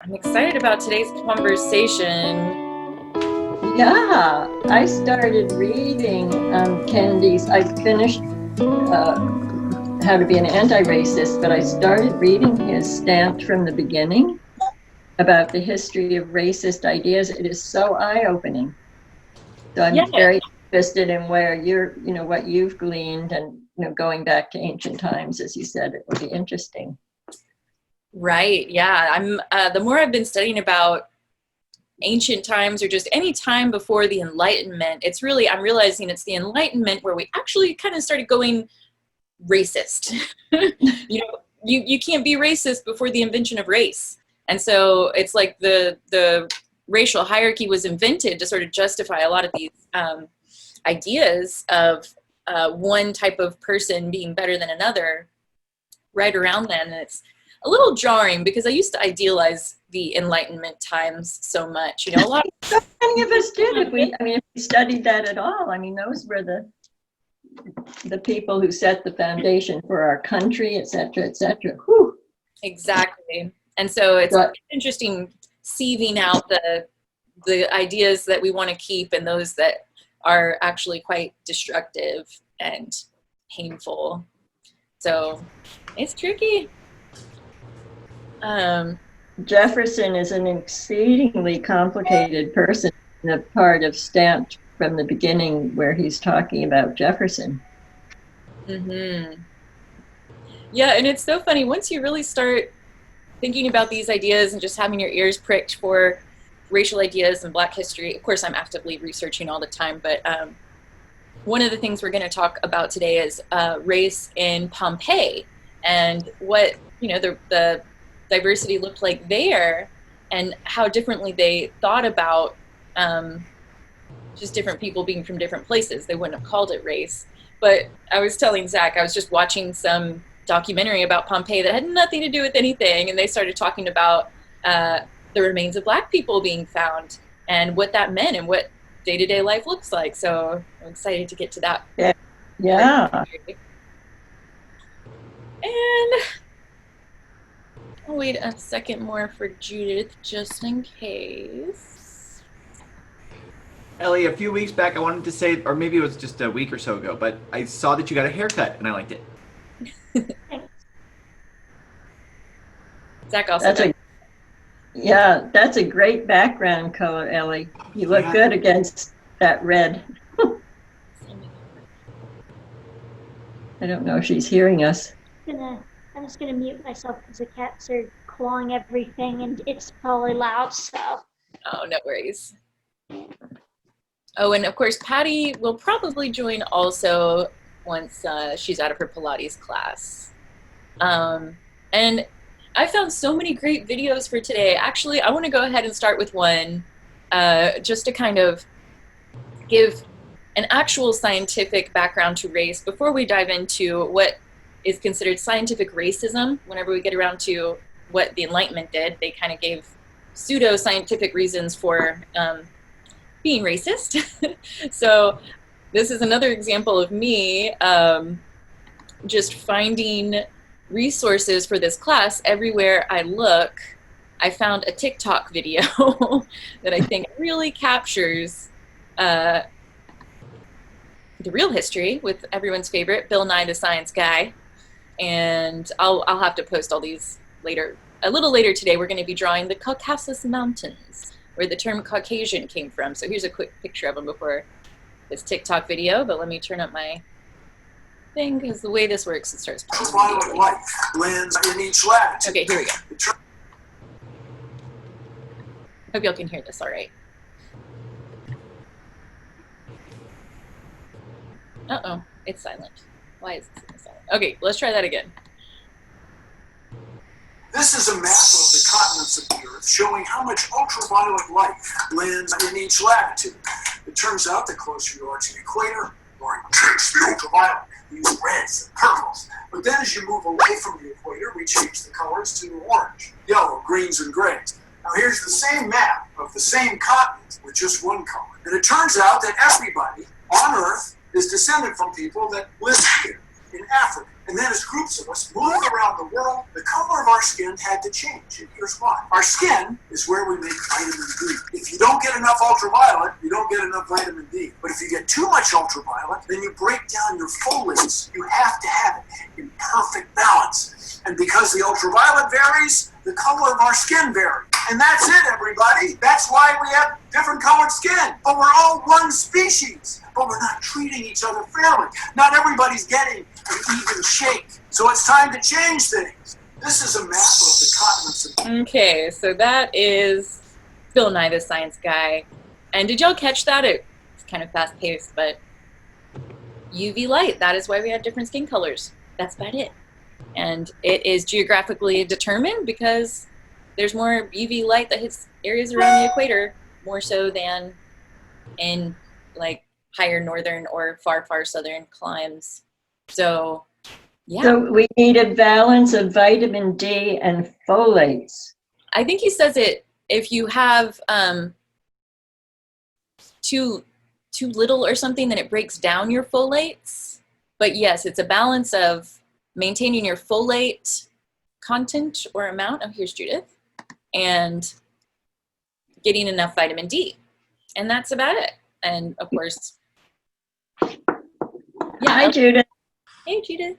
I'm excited about today's conversation. Yeah, I started reading Kennedy's. I finished How to Be an Anti-Racist, but I started reading his Stamped from the Beginning about the history of racist ideas. It is so eye-opening. So Yeah, I'm very interested in where what you've gleaned, and going back to ancient times, as you said, it will be interesting. right. Yeah, I'm. The more I've been studying about ancient times or just any time before the Enlightenment, I'm realizing it's the Enlightenment where we actually kind of started going racist. You can't be racist before the invention of race, and so it's like the racial hierarchy was invented to sort of justify a lot of these ideas of one type of person being better than another. Right around then, and it's a little jarring because I used to idealize the Enlightenment times so much. A lot of So many of us did. If we studied that at all, those were the people who set the foundation for our country, et cetera, et cetera. Whew. exactly, and so it's But interesting sieving out the ideas that we want to keep and those that are actually quite destructive and painful. So it's tricky. Jefferson is an exceedingly complicated person. The part of Stamped from the Beginning where he's talking about Jefferson. Mm-hmm. Yeah, and it's so funny once you really start thinking about these ideas and just having your ears pricked for racial ideas and Black history. Of course, I'm actively researching all the time, but one of the things we're going to talk about today is race in Pompeii and what the diversity looked like there, and how differently they thought about just different people being from different places. They wouldn't have called it race. But I was telling Zach, I was just watching some documentary about Pompeii that had nothing to do with anything, and they started talking about the remains of Black people being found and what that meant and what day-to-day life looks like. So I'm excited to get to that. Yeah. And I'll wait a second more for Judith just in case. Ellie, a few weeks back, I wanted to say, or maybe it was just a week or so ago, but I saw that you got a haircut and I liked it. Zach also That's a great background color, Ellie. You look good against that red. I don't know if she's hearing us. I'm just gonna mute myself because the cats are clawing everything and it's probably loud, so. Oh, no worries. Oh, and of course, Patty will probably join also once she's out of her Pilates class. And I found so many great videos for today. Actually, I want to go ahead and start with one just to kind of give an actual scientific background to race before we dive into what is considered scientific racism. Whenever we get around to what the Enlightenment did, they kind of gave pseudo-scientific reasons for being racist. So this is another example of me just finding resources for this class. Everywhere I look, I found a TikTok video that I think really captures the real history with everyone's favorite Bill Nye the Science Guy. And I'll have to post all these later. A little later today, we're going to be drawing the Caucasus Mountains, where the term Caucasian came from. So here's a quick picture of them before this TikTok video, but let me turn up my thing, because the way this works, it starts playing. Ultraviolet light blends in each latitude. Okay, here we go. Hope y'all can hear this all right. Uh-oh, it's silent. Why is this silent? Okay, let's try that again. This is a map of the continents of the Earth showing how much ultraviolet light blends in each latitude. It turns out the closer you are to the equator, the more intense the ultraviolet. These reds and purples. But then as you move away from the equator, we change the colors to orange, yellow, greens, and grays. Now here's the same map of the same continent with just one color. And it turns out that everybody on Earth is descended from people that live here. in Africa. And then as groups of us moved around the world, the color of our skin had to change. And here's why. Our skin is where we make vitamin D. If you don't get enough ultraviolet, you don't get enough vitamin D. But if you get too much ultraviolet, then you break down your folates. You have to have it in perfect balance. And because the ultraviolet varies, the color of our skin varies. And that's it, everybody. That's why we have different colored skin. But we're all one species. But we're not treating each other fairly. Not everybody's getting an even shake. So it's time to change things. This is a map of the continents. Okay, so that is Bill Nye the Science Guy. And did y'all catch that? It's kind of fast paced, but UV light, that is why we have different skin colors. That's about it. And it is geographically determined because there's more UV light that hits areas around the equator more so than in like higher northern or far, far southern climes. So, yeah. So we need a balance of vitamin D and folates. I think he says it if you have too little or something, then it breaks down your folates. But yes, it's a balance of maintaining your folate content or amount. Oh, here's Judith. And getting enough vitamin D. And that's about it. And of course, yeah. Hi, Judith. Hey, Judith.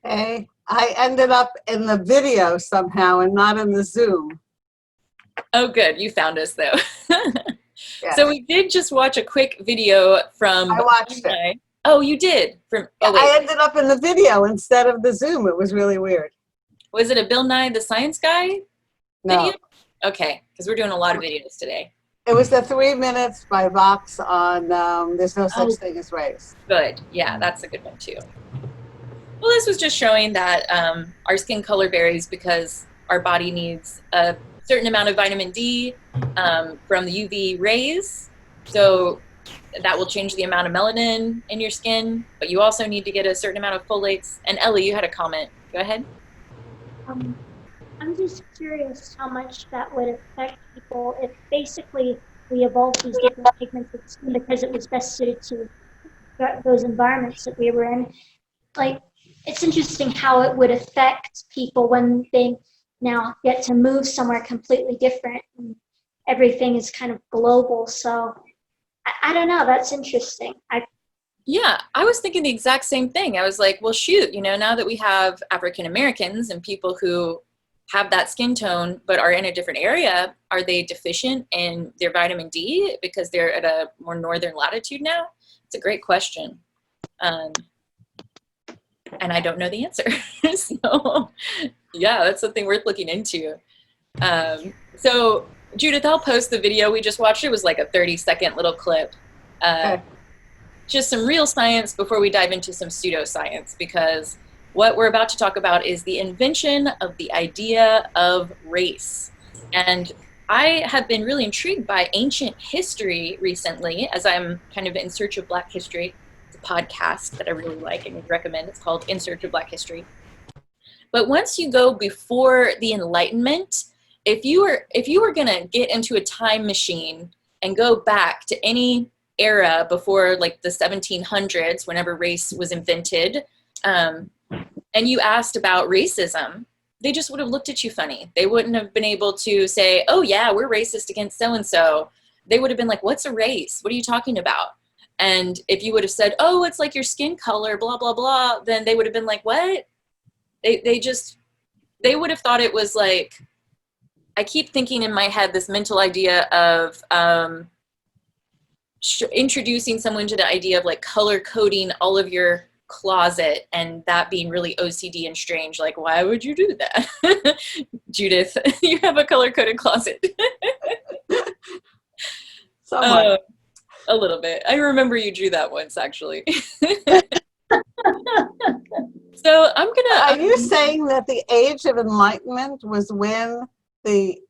Hey, I ended up in the video somehow and not in the Zoom. Oh, good. You found us, though. Yes. So we did just watch a quick video from... I watched it. Oh, you did? I ended up in the video instead of the Zoom. It was really weird. Was it a Bill Nye the Science Guy video? No. Okay, because we're doing a lot of videos today. It was the 3 minutes by Vox on There's No Such Thing as Race. Good. Yeah, that's a good one, too. Well, this was just showing that our skin color varies because our body needs a certain amount of vitamin D from the UV rays. So that will change the amount of melanin in your skin, but you also need to get a certain amount of folates. And Ellie, you had a comment. Go ahead. I'm just curious how much that would affect people if basically we evolved these different pigments of skin because it was best suited to those environments that we were in. Like, it's interesting how it would affect people when they now get to move somewhere completely different and everything is kind of global. So I don't know, that's interesting. Yeah, I was thinking the exact same thing. I was like, well, shoot, you know, now that we have African Americans and people who have that skin tone but are in a different area, are they deficient in their vitamin D because they're at a more northern latitude now? It's a great question. And I don't know the answer. So, yeah, that's something worth looking into. So, Judith, I'll post the video we just watched. It was like a 30-second little clip. Okay. Just some real science before we dive into some pseudoscience, because what we're about to talk about is the invention of the idea of race. And I have been really intrigued by ancient history recently, as I'm kind of in search of Black history. It's a podcast that I really like and would recommend. It's called In Search of Black History. But once you go before the Enlightenment, if you were going to get into a time machine and go back to any era before like the 1700s, whenever race was invented, and you asked about racism, they just would have looked at you funny. They wouldn't have been able to say, oh yeah, we're racist against so-and-so. They would have been like, what's a race? What are you talking about? And if you would have said, oh, it's like your skin color, blah, blah, blah, then they would have been like, what? They would have thought it was like, I keep thinking in my head this mental idea of introducing someone to the idea of like color coding all of your closet, and that being really OCD and strange. Like, why would you do that? Judith, you have a color coded closet. A little bit. I remember you drew that once, actually. So I'm gonna. Are you saying that the age of enlightenment was when the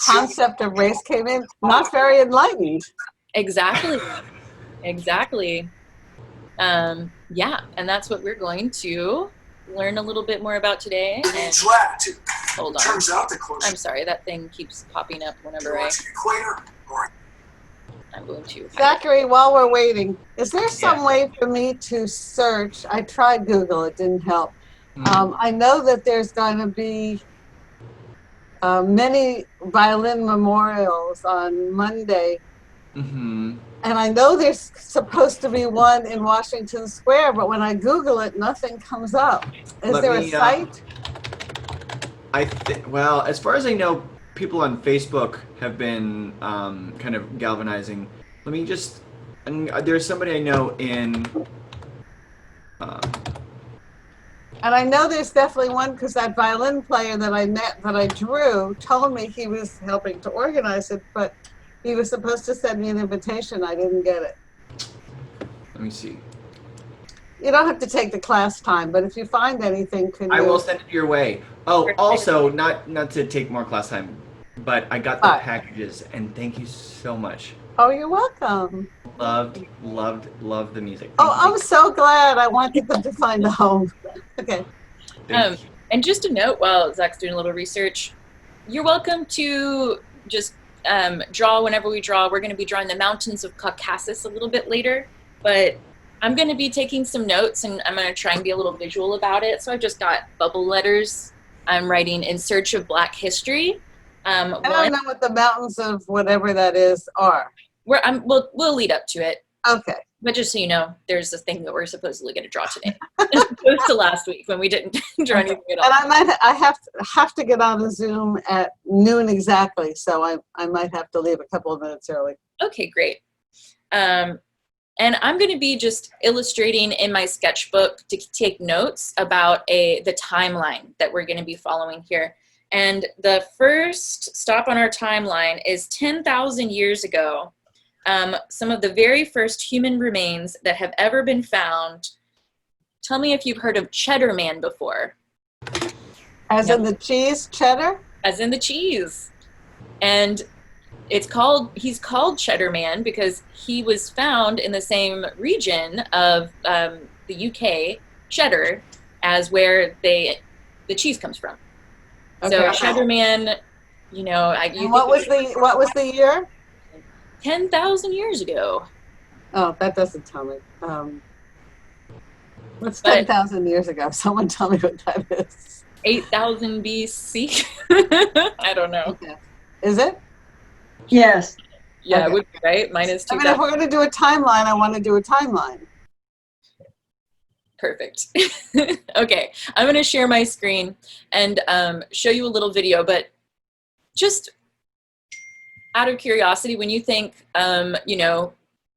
concept of race came in? Not very enlightened. Exactly. Exactly. Yeah, and that's what we're going to learn a little bit more about today. And Each latitude. hold It on. turns out the closer I'm sorry, that thing keeps popping up whenever you I. are to the equator, or I'm going to. Zachary, while we're waiting, is there some way for me to search? I tried Google, it didn't help. I know that there's going to be many violin memorials on Monday. Mm-hmm. And I know there's supposed to be one in Washington Square, but when I Google it, nothing comes up. Is there a site? Well, as far as I know, people on Facebook have been kind of galvanizing. Let me just. There's somebody I know in. And I know there's definitely one because that violin player that I met, that I drew, told me he was helping to organize it, but he was supposed to send me an invitation. I didn't get it. Let me see. You don't have to take the class time, but if you find anything, I will send it your way. Oh, also, not to take more class time, but I got the packages, and thank you so much. Oh, you're welcome. Loved the music. I'm so glad. I wanted them to find a home. Okay. And just a note, while Zach's doing a little research, you're welcome to just draw whenever we draw. We're going to be drawing the mountains of Caucasus a little bit later, but I'm going to be taking some notes, and I'm going to try and be a little visual about it. So I've just got bubble letters. I'm writing "In Search of Black History." I don't know what the mountains of whatever that is are. We'll lead up to it. Okay. But just so you know, there's a thing that we're supposedly going to draw today, as opposed to last week when we didn't draw anything at all. And I have to get on the Zoom at noon exactly, so I might have to leave a couple of minutes early. Okay, great. And I'm going to be just illustrating in my sketchbook to take notes about the timeline that we're going to be following here. And the first stop on our timeline is 10,000 years ago. Some of the very first human remains that have ever been found. Tell me if you've heard of Cheddar Man before. As in the cheese, cheddar? As in the cheese. And he's called Cheddar Man because he was found in the same region of the UK, Cheddar, as where the cheese comes from. Okay. So Cheddar Man, what was the year? 10,000 years ago. Oh, that doesn't tell me. What's 10,000 years ago? Someone tell me what that is. 8,000 BC. I don't know. Okay. Is it? Yes. Yeah, okay. It would be right. Minus 2,000. If we're going to do a timeline, I want to do a timeline. Perfect. Okay, I'm going to share my screen and show you a little video, but just out of curiosity, when you think,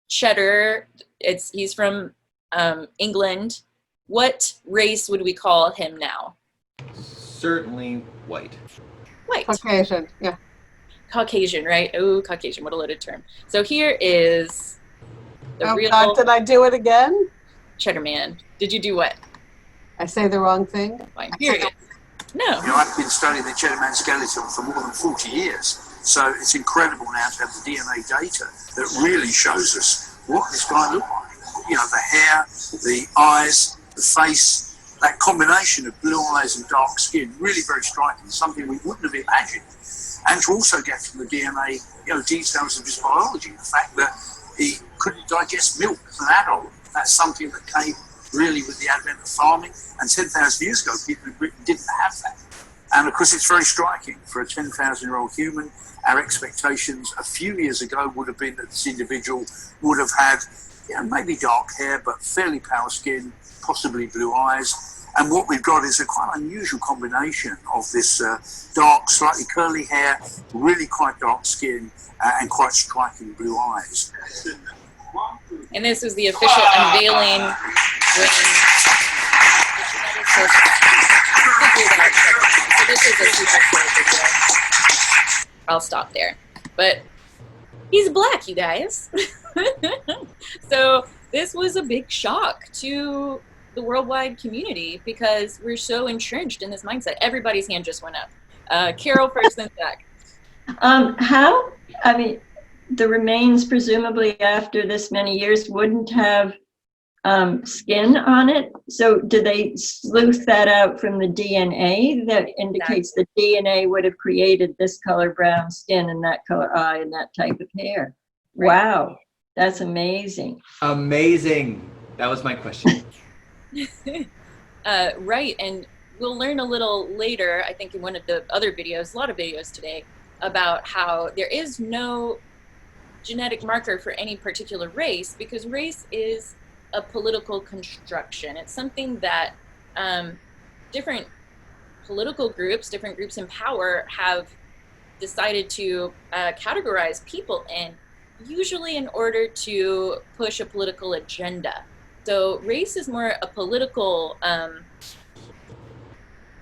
Cheddar, he's from England, what race would we call him now? Certainly white. White. Caucasian, yeah. Caucasian, right? Oh, Caucasian, what a loaded term. So here is the real... God, did I do it again? Cheddar Man. Did you do what? I say the wrong thing? Fine, period. No. I've been studying the Cheddar Man skeleton for more than 40 years. So it's incredible now to have the DNA data that really shows us what this guy looked like. The hair, the eyes, the face, that combination of blue eyes and dark skin, really very striking, something we wouldn't have imagined. And to also get from the DNA, details of his biology, the fact that he couldn't digest milk as an adult. That's something that came really with the advent of farming. And 10,000 years ago, people in Britain didn't have that. And of course, it's very striking for a 10,000-year-old human. Our expectations a few years ago would have been that this individual would have had, maybe dark hair, but fairly pale skin, possibly blue eyes. And what we've got is a quite unusual combination of this dark, slightly curly hair, really quite dark skin, and quite striking blue eyes. And this is the official unveiling when the geneticist figured out. So this is a super cool video. I'll stop there. But he's black, you guys. So this was a big shock to the worldwide community because we're so entrenched in this mindset. Everybody's hand just went up. Carol first, then Zach. The remains, presumably after this many years, wouldn't have skin on it. So did they sleuth that out from the DNA that indicates the DNA would have created this color brown skin and that color eye and that type of hair? Right? Wow, that's amazing. Amazing. That was my question. Right, and we'll learn a little later, I think in one of the other videos, a lot of videos today, about how there is no genetic marker for any particular race, because race is a political construction. It's something that different political groups, different groups in power have decided to categorize people in, usually in order to push a political agenda. So race is more a political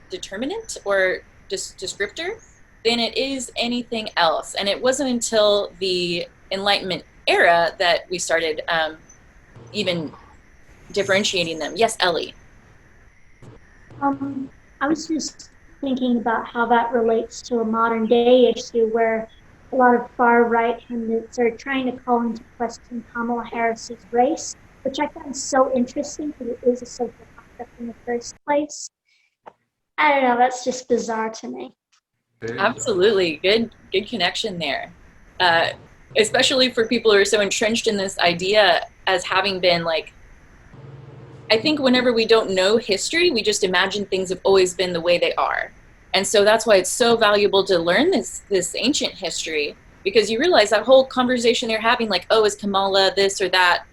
determinant or descriptor than it is anything else. And it wasn't until the Enlightenment era that we started even differentiating them. Yes, Ellie. I was just thinking about how that relates to a modern day issue where a lot of far right candidates are trying to call into question Kamala Harris's race, which I find so interesting because it is a social concept in the first place. I don't know, that's just bizarre to me. Absolutely. Good connection there. Especially for people who are so entrenched in this idea as having been like, I think whenever we don't know history, we just imagine things have always been the way they are. And so that's why it's so valuable to learn this ancient history, because you realize that whole conversation they're having, like, oh, is Kamala this or that?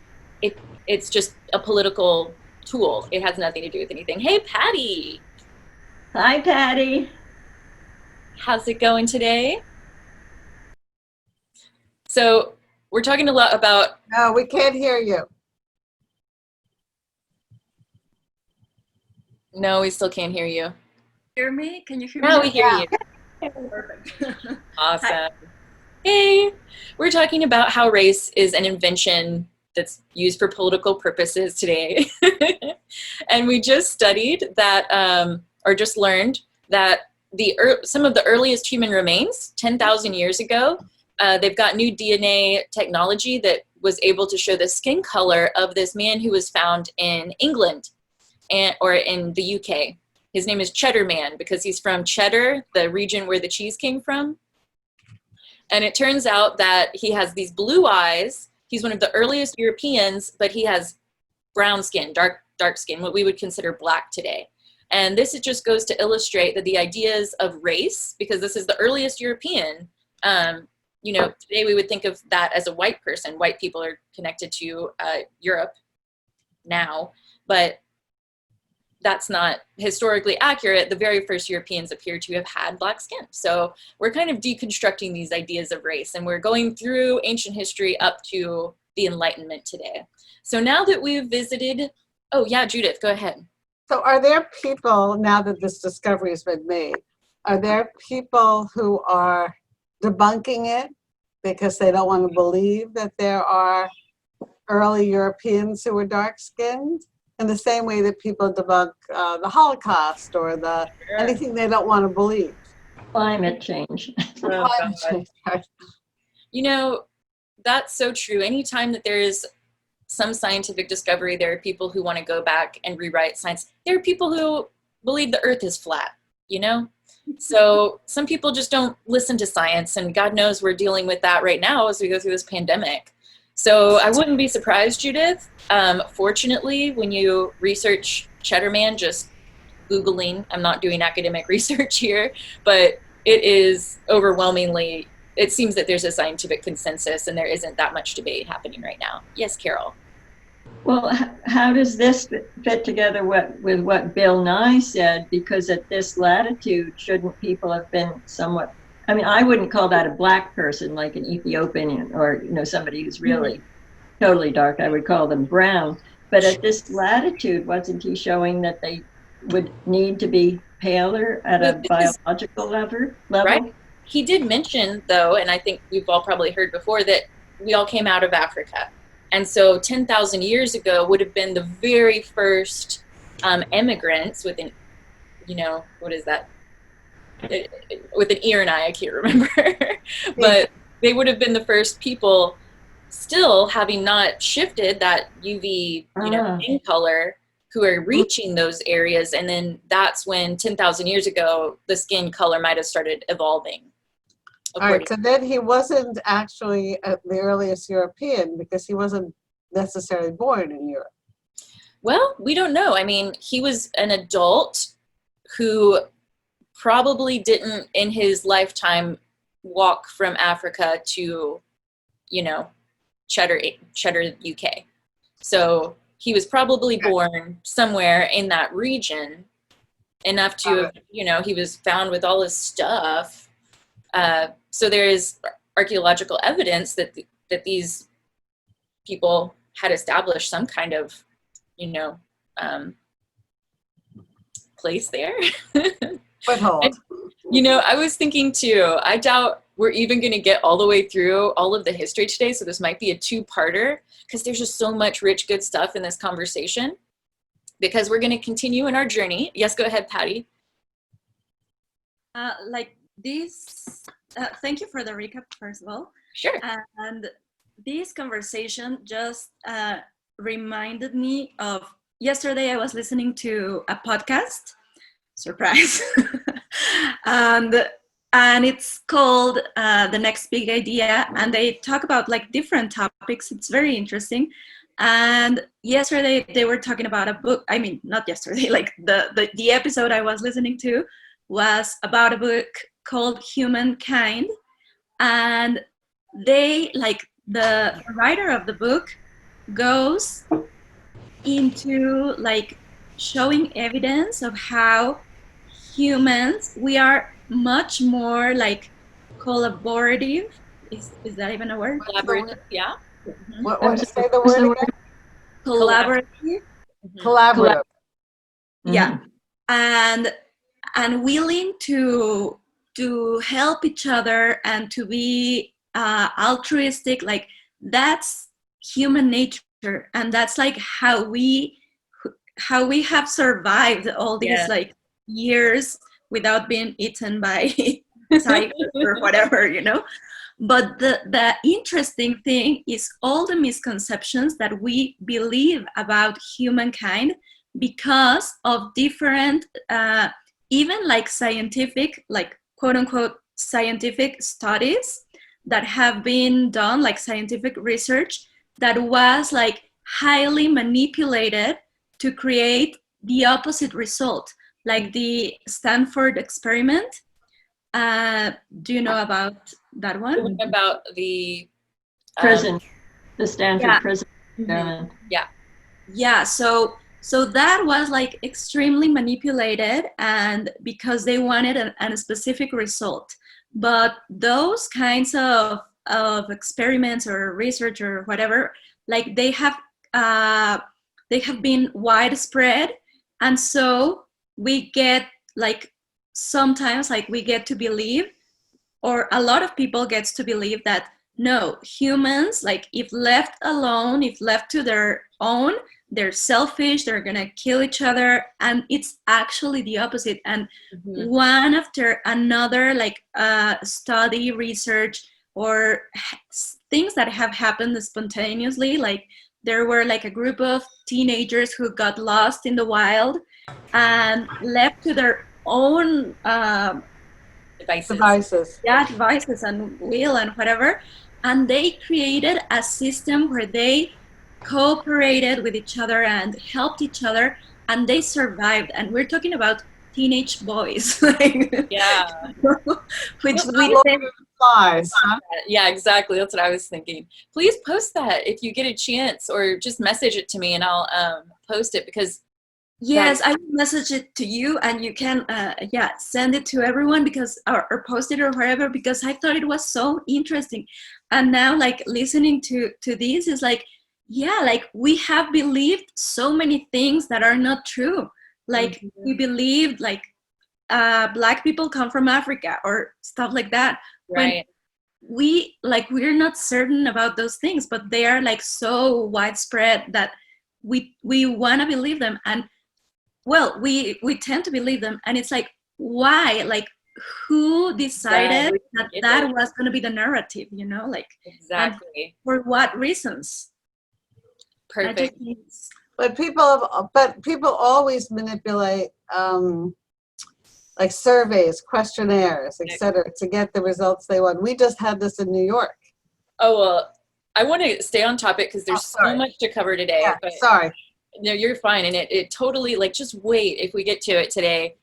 It's just a political tool. It has nothing to do with anything. Hey, Patty. Hi, Patty. How's it going today? So we're talking a lot about... No, we can't hear you. No, we still can't hear you. Hear me? Can you hear me? Now we hear you. Perfect. Awesome. Hi. Hey, we're talking about how race is an invention that's used for political purposes today. And we just studied that, or just learned that some of the earliest human remains, 10,000 years ago, they've got new DNA technology that was able to show the skin color of this man who was found in England or in the UK. His name is Cheddar Man because he's from Cheddar, the region where the cheese came from. And it turns out that he has these blue eyes. He's one of the earliest Europeans, but he has brown skin, dark skin, what we would consider black today. And this just goes to illustrate that the ideas of race, because this is the earliest European, you know, today we would think of that as a white person. White people are connected to Europe now, but that's not historically accurate. The very first Europeans appear to have had black skin. So we're kind of deconstructing these ideas of race, and we're going through ancient history up to the Enlightenment today. So now that we've visited, oh yeah, Judith, go ahead. So are there people, now that this discovery has been made, are there people who are debunking it because they don't want to believe that there are early Europeans who were dark-skinned? In the same way that people debunk the Holocaust or anything they don't want to believe. Climate change. Oh, you know, that's so true. Anytime that there is some scientific discovery, there are people who want to go back and rewrite science. There are people who believe the earth is flat, you know? So some people just don't listen to science, and God knows we're dealing with that right now as we go through this pandemic. So I wouldn't be surprised, Judith. Fortunately, when you research Cheddar Man, just Googling, I'm not doing academic research here, but it is overwhelmingly, it seems that there's a scientific consensus and there isn't that much debate happening right now. Yes, Carol. Well, how does this fit together with what Bill Nye said? Because at this latitude, shouldn't people have been somewhat, I mean, I wouldn't call that a black person like an Ethiopian or, you know, somebody who's really totally dark. I would call them brown. But at this latitude, wasn't he showing that they would need to be paler at a biological level? Right. He did mention, though, and I think we've all probably heard before, that we all came out of Africa. And so 10,000 years ago would have been the very first immigrants with an, you know, what is that? With an ear and eye, I can't remember. But they would have been the first people still having not shifted that UV, you know, skin color, who are reaching those areas. And then that's when 10,000 years ago, the skin color might have started evolving. All right, so then he wasn't actually the earliest European because he wasn't necessarily born in Europe. Well, we don't know. I mean, he was an adult who probably didn't in his lifetime walk from Africa to, you know, Cheddar, UK. So he was probably born somewhere in that region, enough to have, you know, he was found with all his stuff. So there is archaeological evidence that these people had established some kind of, you know, place there. Foothold. You know, I was thinking too, I doubt we're even going to get all the way through all of the history today. So this might be a two-parter because there's just so much rich, good stuff in this conversation, because we're going to continue in our journey. Yes, go ahead, Patty. Like this, thank you for the recap, first of all. Sure. And this conversation just reminded me of yesterday. I was listening to a podcast, surprise, and it's called The Next Big Idea, and they talk about like different topics. It's very interesting. And yesterday they were talking about a book. I mean, not yesterday, like the episode I was listening to was about a book called Humankind. And they, like, the writer of the book goes into like showing evidence of how humans, we are much more like collaborative. Is that even a word? Collaborative, yeah. What say the word again? Collaborative. Collaborative. Yeah. And willing to help each other and to be altruistic. Like, that's human nature, and that's like how we have survived all these like years without being eaten by tigers or whatever, you know. But the interesting thing is all the misconceptions that we believe about humankind because of different even like scientific, like quote unquote scientific studies that have been done, like scientific research that was like highly manipulated to create the opposite result, like the Stanford Experiment. Do you know about that one? About the prison, the Stanford prison experiment. Yeah. So that was like extremely manipulated, and because they wanted a specific result. But those kinds of experiments or research or whatever, like they have been widespread, and so we get like sometimes like we get to believe, or a lot of people gets to believe that no, humans, like if left alone, if left to their own, they're selfish, they're gonna kill each other, and it's actually the opposite. And one after another, like study, research, or things that have happened spontaneously, like there were like a group of teenagers who got lost in the wild and left to their own devices. Yeah, devices and will and whatever. And they created a system where they cooperated with each other and helped each other, and they survived. And we're talking about teenage boys. Yeah. Which flies, huh? Yeah, exactly. That's what I was thinking. Please post that if you get a chance, or just message it to me and I'll post it, because yes, I will message it to you, and you can send it to everyone, because or post it or wherever, because I thought it was so interesting. And now, like, listening to this is like, yeah, like we have believed so many things that are not true. Like we believed like Black people come from Africa or stuff like that. Right. When we're not certain about those things, but they are like so widespread that we want to believe them. And well, we tend to believe them, and it's like, why? Like, who decided that was going to be the narrative? You know, like exactly. For what reasons? Perfect. But people always manipulate like surveys, questionnaires, etc., to get the results they want. We just had this in New York. Oh, well, I want to stay on topic because there's so much to cover today. Yeah, but sorry. No, you're fine. And it totally, like, just wait if we get to it today.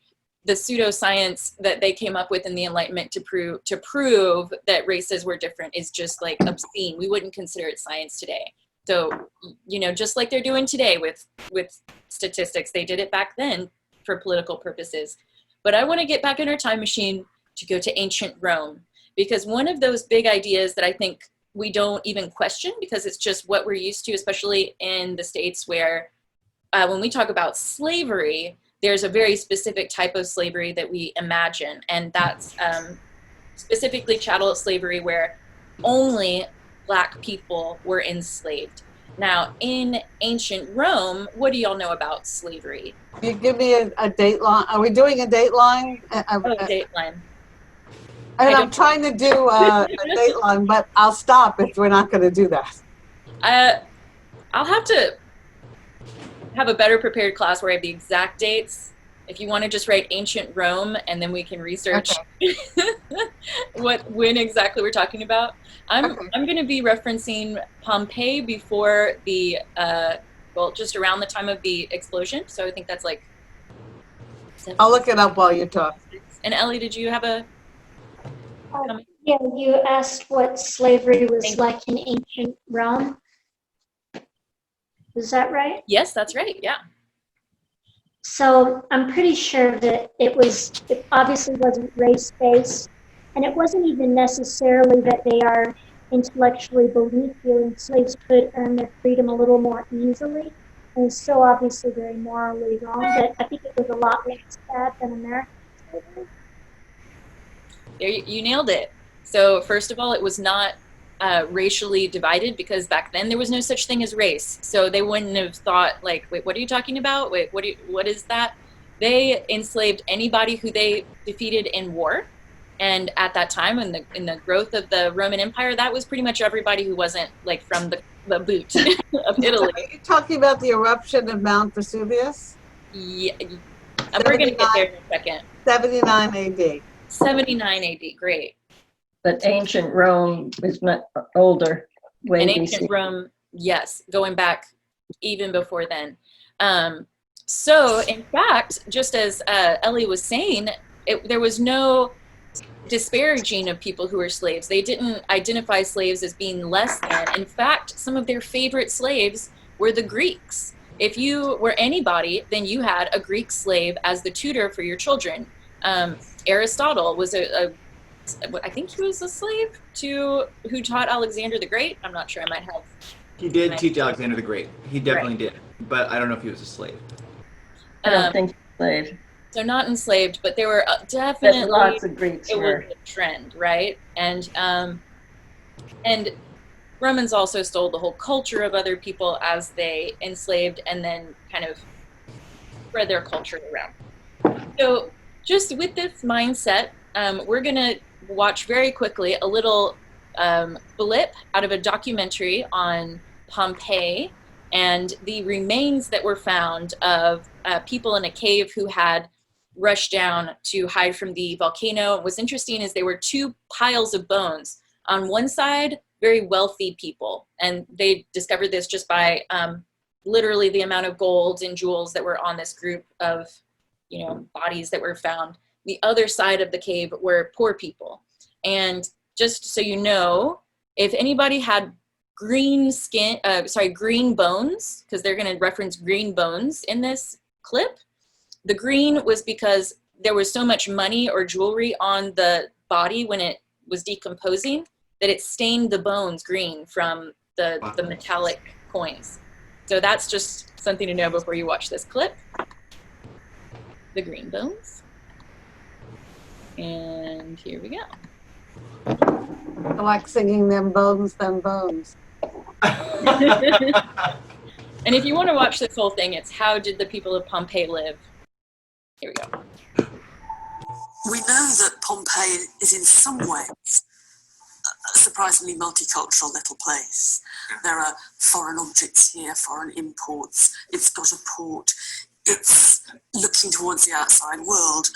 The pseudoscience that they came up with in the Enlightenment to prove that races were different is just like obscene. We wouldn't consider it science today. So, you know, just like they're doing today with statistics, they did it back then for political purposes. But I want to get back in our time machine to go to ancient Rome, because one of those big ideas that I think we don't even question, because it's just what we're used to, especially in the States, where when we talk about slavery, there's a very specific type of slavery that we imagine, and that's specifically chattel slavery, where only Black people were enslaved. Now, in ancient Rome, what do y'all know about slavery? You give me a dateline. Are we doing a dateline? Dateline. And I'm trying to do a dateline, but I'll stop if we're not going to do that. I'll have to have a better prepared class where I have the exact dates. If you want to just write ancient Rome, and then we can research when exactly we're talking about. I'm going to be referencing Pompeii before the just around the time of the explosion. So I think that's like. I'll look it up while you talk. And Ellie, did you have a? Yeah, you asked what slavery was like in ancient Rome. Is that right? Yes, that's right. Yeah. So I'm pretty sure that it obviously wasn't race-based, and it wasn't even necessarily that they are intellectually beneath you, and slaves could earn their freedom a little more easily. And it's still obviously very morally wrong, but I think it was a lot less bad than American slavery. There, you nailed it. So first of all, it was not racially divided, because back then there was no such thing as race. So they wouldn't have thought like, wait, what are you talking about? Wait, what is that? They enslaved anybody who they defeated in war. And at that time, in the growth of the Roman Empire, that was pretty much everybody who wasn't like from the boot of Italy. Are you talking about the eruption of Mount Vesuvius? Yeah, we're going to get there in a second. 79 AD. 79 AD, great. But ancient Rome is much older. Way And BC. ancient Rome, yes, going back even before then. So, in fact, just as Ellie was saying, there was no disparaging of people who were slaves. They didn't identify slaves as being less than. In fact, some of their favorite slaves were the Greeks. If you were anybody, then you had a Greek slave as the tutor for your children. Aristotle was I think he was a slave who taught Alexander the Great. I'm not sure. I might have. He did teach Alexander the Great. He definitely did, but I don't know if he was a slave. I don't think slave. So not enslaved, but there were definitely lots of Greeks. It was a trend, right? And Romans also stole the whole culture of other people as they enslaved and then kind of spread their culture around. So just with this mindset, we're going to watch very quickly a little blip out of a documentary on Pompeii and the remains that were found of people in a cave who had rushed down to hide from the volcano. What's interesting is there were two piles of bones. On one side, very wealthy people, and they discovered this just by literally the amount of gold and jewels that were on this group of bodies that were found. The other side of the cave were poor people. And just so you know, if anybody had green bones, because they're going to reference green bones in this clip, the green was because there was so much money or jewelry on the body when it was decomposing that it stained the bones green from the metallic coins. So that's just something to know before you watch this clip. The green bones. And here we go. I like singing them bones, them bones. And if you want to watch this whole thing, it's How Did the People of Pompeii Live? Here we go. We know that Pompeii is in some ways a surprisingly multicultural little place. There are foreign objects here, foreign imports. It's got a port. It's looking towards the outside world.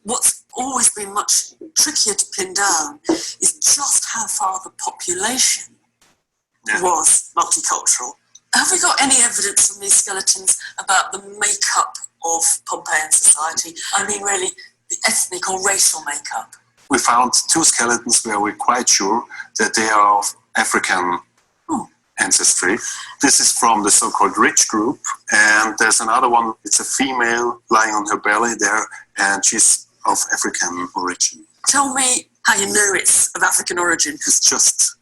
what's always been much trickier to pin down is just how far the population was multicultural. Have we got any evidence from these skeletons about the makeup of Pompeian society? I mean, really, the ethnic or racial makeup. We found 2 skeletons where we're quite sure that they are of African ancestry. This is from the so-called rich group, and there's another one, it's a female lying on her belly there, and she's of African origin. Tell me how you know it's of African origin. It's just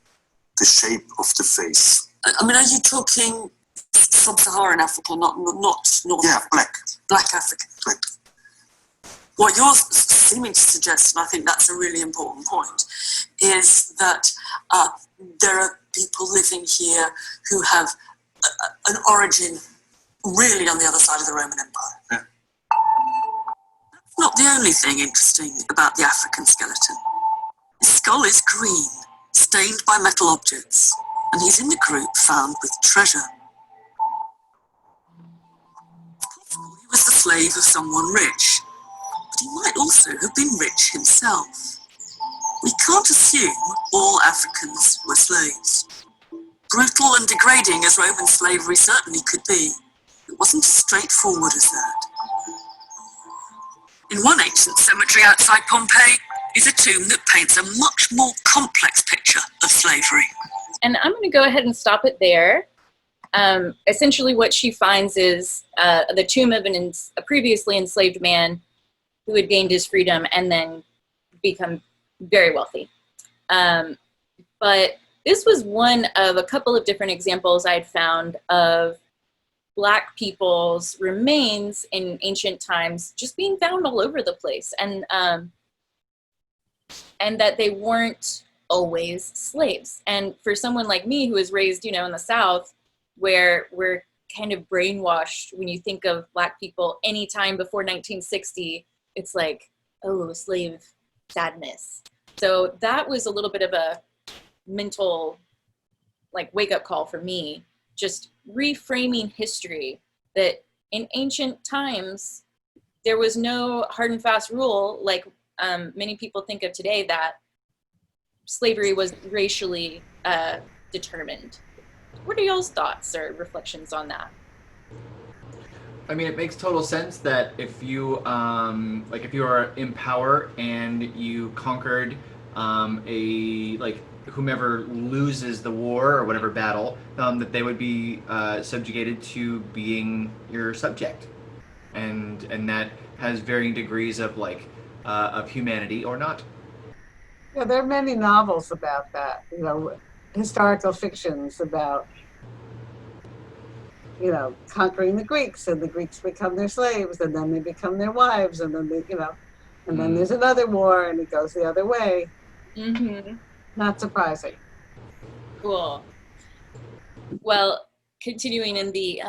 the shape of the face. I mean, are you talking sub-Saharan Africa, not North? Yeah, black. Black Africa. Black. What you're seeming to suggest, and I think that's a really important point, is that there are people living here who have an origin really on the other side of the Roman Empire. Yeah. That's not the only thing interesting about the African skeleton. His skull is green, stained by metal objects, and he's in the group found with treasure. He was the slave of someone rich, but he might also have been rich himself. We can't assume all Africans were slaves. Brutal and degrading as Roman slavery certainly could be, it wasn't as straightforward as that. In one ancient cemetery outside Pompeii is a tomb that paints a much more complex picture of slavery. And I'm going to go ahead and stop it there. Essentially what she finds is the tomb of a previously enslaved man who had gained his freedom and then become very wealthy. But this was one of a couple of different examples I'd found of Black people's remains in ancient times just being found all over the place, and that they weren't always slaves. And for someone like me who was raised, in the South, where we're kind of brainwashed when you think of Black people anytime before 1960, it's like, oh, slave sadness. So that was a little bit of a mental wake-up call for me, just reframing history, that in ancient times there was no hard and fast rule like many people think of today, that slavery was racially determined. What are y'all's thoughts or reflections on that? I mean, it makes total sense that if you if you are in power and you conquered whomever loses the war or whatever battle, that they would be subjugated to being your subject, and that has varying degrees of of humanity or not. Yeah, there are many novels about that, historical fictions about, conquering the Greeks, and the Greeks become their slaves, and then they become their wives, and then and then there's another war, and it goes the other way. Mm-hmm. Not surprising. Cool. Well, continuing in the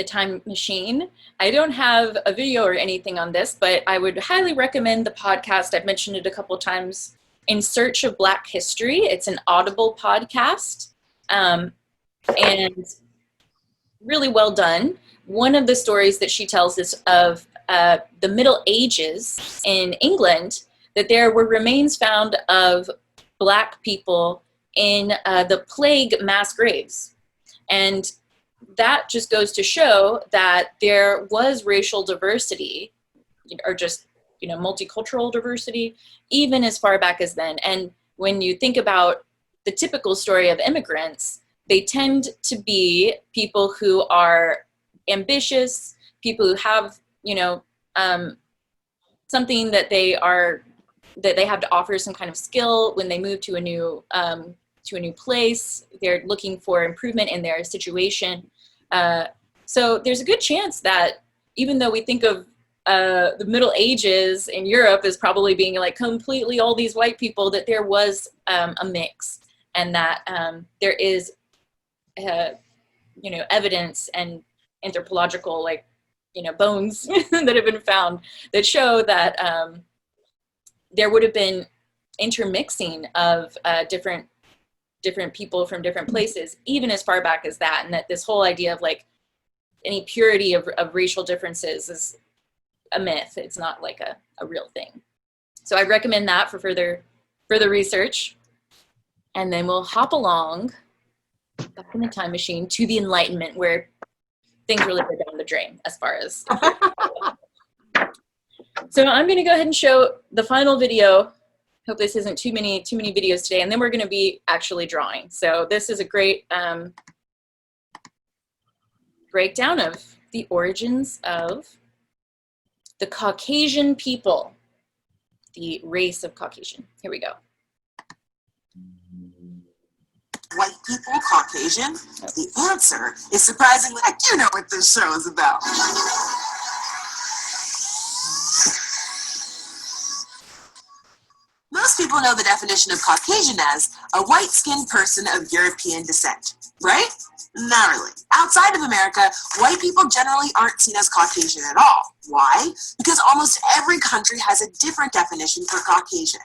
time machine, I don't have a video or anything on this, but I would highly recommend the podcast. I've mentioned it a couple of times, In Search of Black History. It's an Audible podcast, and really well done. One of the stories that she tells is of the Middle Ages in England, that there were remains found of Black people in the plague mass graves. And that just goes to show that there was racial diversity, or just, multicultural diversity, even as far back as then. And when you think about the typical story of immigrants, they tend to be people who are ambitious, people who have, something that they have to offer, some kind of skill when they move to a new place. They're looking for improvement in their situation. So there's a good chance that even though we think of the Middle Ages in Europe as probably being completely all these white people, that there was a mix, and that there is evidence and anthropological bones that have been found that show that there would have been intermixing of different people from different places, even as far back as that, and that this whole idea of any purity of racial differences a myth. It's not like a real thing. So I recommend that for further research. And then we'll hop along back in the time machine to the Enlightenment, where things really go down the drain as far as. So I'm going to go ahead and show the final video. Hope this isn't too many videos today, and then we're going to be actually drawing. So this is a great breakdown of the origins of the Caucasian people, the race of Caucasian. Here we go. White people, Caucasian? The answer is surprisingly, I do know what this show is about. Most people know the definition of Caucasian as a white-skinned person of European descent, right? Not really. Outside of America, white people generally aren't seen as Caucasian at all. Why? Because almost every country has a different definition for Caucasian.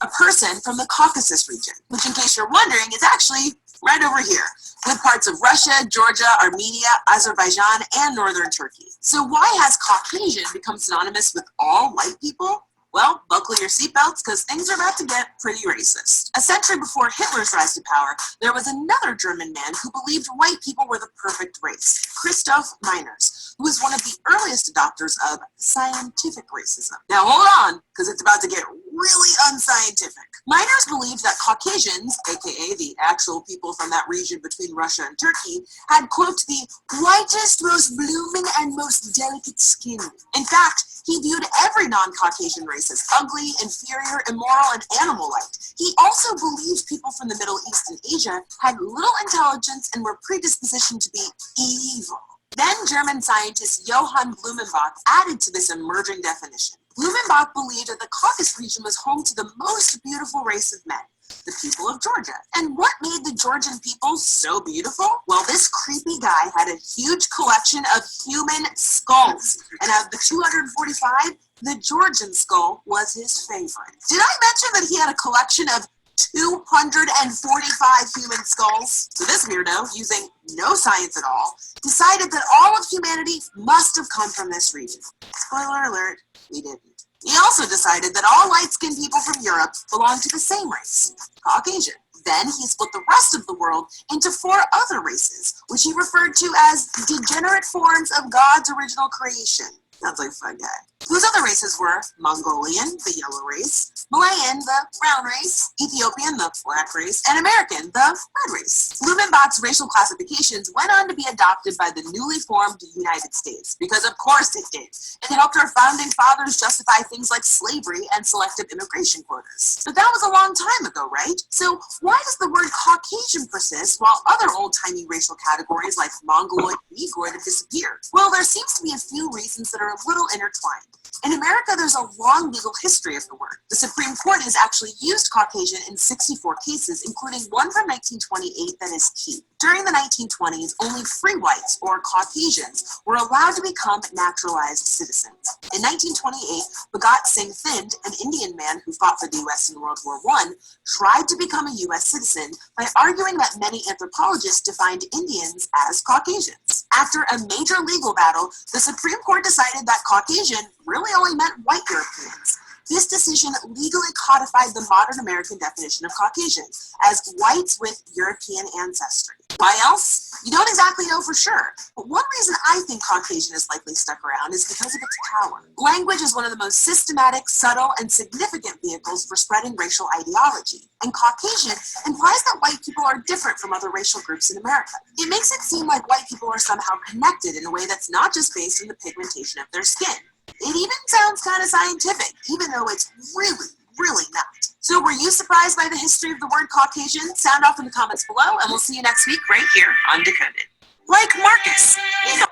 A person from the Caucasus region, which, in case you're wondering, is actually right over here, with parts of Russia, Georgia, Armenia, Azerbaijan, and northern Turkey. So why has Caucasian become synonymous with all white people? Well, buckle your seatbelts, because things are about to get pretty racist. A century before Hitler's rise to power, there was another German man who believed white people were the perfect race, Christoph Meiners, who was one of the earliest adopters of scientific racism. Now hold on, because it's about to get really unscientific. Meiners believed that Caucasians, aka the actual people from that region between Russia and Turkey, had, quote, the whitest, most blooming, and most delicate skin. In fact, he viewed every non-Caucasian race as ugly, inferior, immoral, and animal-like. He also believed people from the Middle East and Asia had little intelligence and were predispositioned to be evil. Then German scientist Johann Blumenbach added to this emerging definition. Blumenbach believed that the Caucasus region was home to the most beautiful race of men, the people of Georgia. And what made the Georgian people so beautiful? Well, this creepy guy had a huge collection of human skulls. And of the 245, the Georgian skull was his favorite. Did I mention that he had a collection of 245 human skulls? So this weirdo, using no science at all, decided that all of humanity must have come from this region. Spoiler alert, we didn't. He also decided that all light-skinned people from Europe belonged to the same race, Caucasian. Then he split the rest of the world into 4 other races, which he referred to as degenerate forms of God's original creation. Sounds like a fun guy. Whose other races were Mongolian, the yellow race, Malayan, the brown race, Ethiopian, the black race, and American, the red race. Blumenbach's racial classifications went on to be adopted by the newly formed United States, because of course it did. It helped our founding fathers justify things like slavery and selective immigration quotas. But that was a long time ago, right? So why does the word Caucasian persist while other old-timey racial categories like Mongoloid and Negroid have disappeared? Well, there seems to be a few reasons that are a little intertwined. In America, there's a long legal history of the word. The Supreme Court has actually used Caucasian in 64 cases, including one from 1928 that is key. During the 1920s, only free whites, or Caucasians, were allowed to become naturalized citizens. In 1928, Bhagat Singh Thind, an Indian man who fought for the U.S. in World War I, tried to become a U.S. citizen by arguing that many anthropologists defined Indians as Caucasians. After a major legal battle, the Supreme Court decided that Caucasian really only meant white Europeans. This decision legally codified the modern American definition of Caucasian as whites with European ancestry. Why else? You don't exactly know for sure, but one reason I think Caucasian is likely stuck around is because of its power. Language is one of the most systematic, subtle, and significant vehicles for spreading racial ideology, and Caucasian implies that white people are different from other racial groups in America. It makes it seem like white people are somehow connected in a way that's not just based on the pigmentation of their skin. It even sounds kind of scientific, even though it's really not. So were you surprised by the history of the word Caucasian? Sound off in the comments below, and we'll see you next week right here on Decoded. Like Marcus.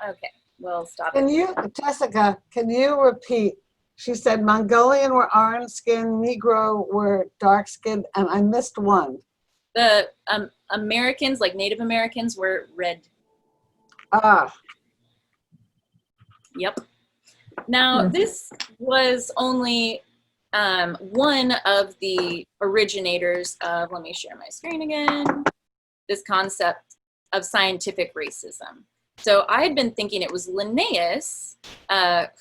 Okay, well, stop Can it. you, Jessica, can you repeat? She said Mongolian were orange skinned, Negro were dark skinned, and I missed one. The Americans, like Native Americans, were red. Ah. Yep. Now, this was only one of the originators of, let me share my screen again, this concept of scientific racism. So I had been thinking it was Linnaeus,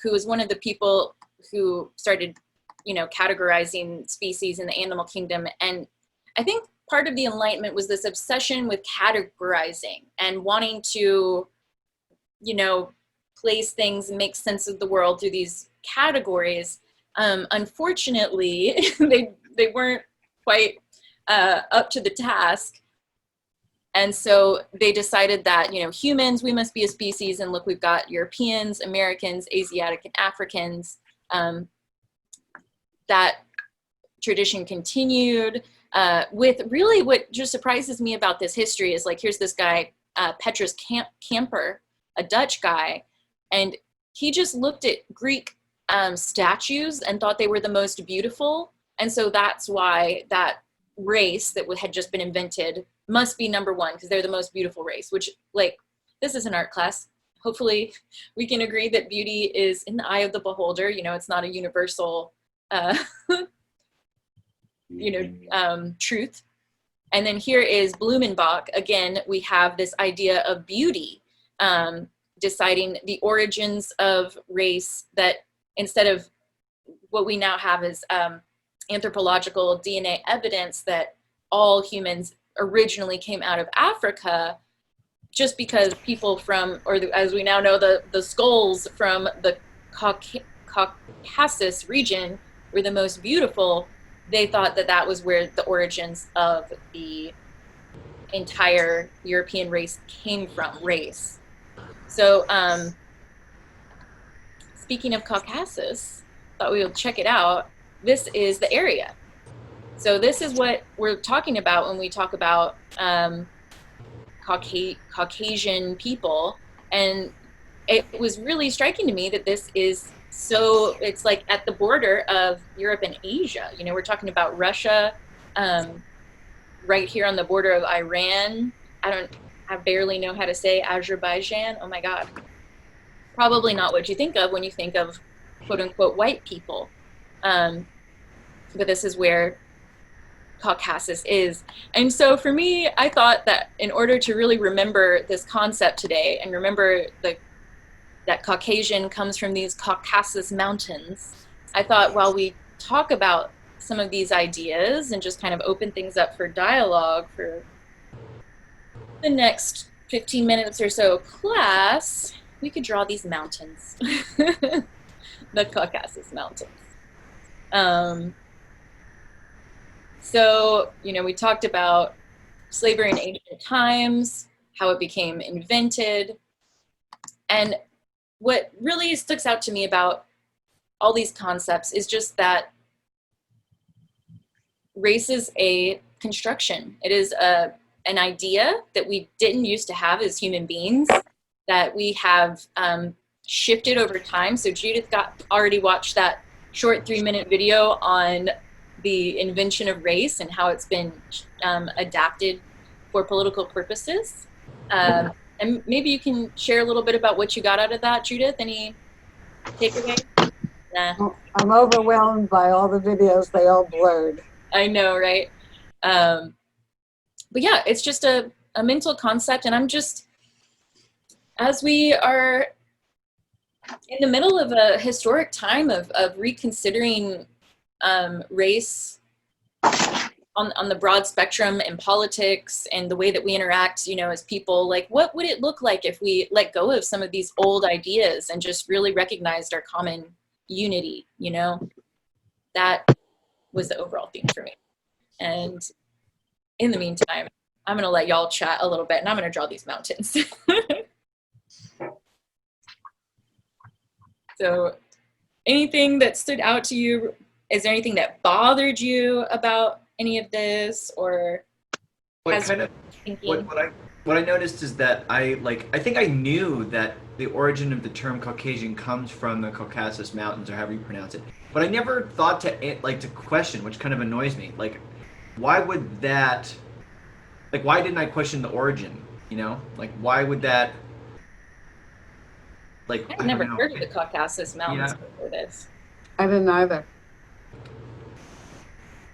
who was one of the people who started, categorizing species in the animal kingdom. And I think part of the Enlightenment was this obsession with categorizing and wanting to, place things and make sense of the world through these categories. Unfortunately, they weren't quite up to the task. And so they decided that, humans, we must be a species. And look, we've got Europeans, Americans, Asiatic, and Africans. That tradition continued with really what just surprises me about this history is like, here's this guy, Petrus Camper, a Dutch guy, and he just looked at Greek statues and thought they were the most beautiful. And so that's why that race that had just been invented must be number one, because they're the most beautiful race, which, like, this is an art class. Hopefully we can agree that beauty is in the eye of the beholder. It's not a universal, truth. And then here is Blumenbach. Again, we have this idea of beauty, deciding the origins of race, that instead of what we now have as anthropological DNA evidence that all humans originally came out of Africa, just because people from, or as we now know, the skulls from the Caucasus region were the most beautiful, they thought that was where the origins of the entire European race came from, race. So speaking of Caucasus, thought we would check it out. This is the area. So this is what we're talking about when we talk about Caucasian people. And it was really striking to me that this is it's like at the border of Europe and Asia. We're talking about Russia, right here on the border of Iran. I barely know how to say Azerbaijan. Oh my God. Probably not what you think of when you think of quote unquote white people. But this is where Caucasus is. And so for me, I thought that in order to really remember this concept today and remember that Caucasian comes from these Caucasus mountains, I thought while we talk about some of these ideas and just kind of open things up for dialogue for the next 15 minutes or so class, we could draw these mountains, the Caucasus mountains. So, we talked about slavery in ancient times, how it became invented. And what really sticks out to me about all these concepts is just that race is a construction. It is an idea that we didn't used to have as human beings, that we have shifted over time. So Judith already watched that short 3-minute video on the invention of race and how it's been adapted for political purposes. And maybe you can share a little bit about what you got out of that, Judith. Any takeaway? Nah. I'm overwhelmed by all the videos. They all blurred. I know, right? But yeah, it's just a mental concept. And I'm just, as we are in the middle of a historic time of reconsidering race on the broad spectrum in politics and the way that we interact, as people, like what would it look like if we let go of some of these old ideas and just really recognized our common unity, That was the overall theme for me. And in the meantime, I'm going to let y'all chat a little bit and I'm going to draw these mountains. So anything that stood out to you? Is there anything that bothered you about any of this, or what I noticed is that I think I knew that the origin of the term Caucasian comes from the Caucasus Mountains, or however you pronounce it, but I never thought to question, which kind of annoys me. Like, why would that? Like, why didn't I question the origin? Like, why would that? Like, I've never heard of the Caucasus Mountains before this. I didn't either.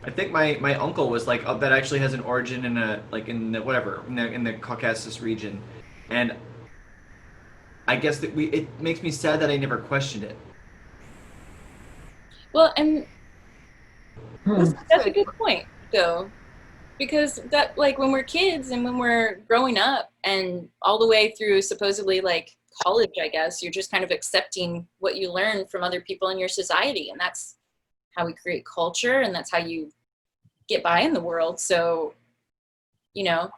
I think my uncle was like, oh, that actually has an origin in the Caucasus region, and I guess that it makes me sad that I never questioned it. Well, and Hmm. that's a good point, though, because that, like, when we're kids and when we're growing up and all the way through supposedly like college, I guess, you're just kind of accepting what you learn from other people in your society, and that's how we create culture, and that's how you get by in the world. So, you know,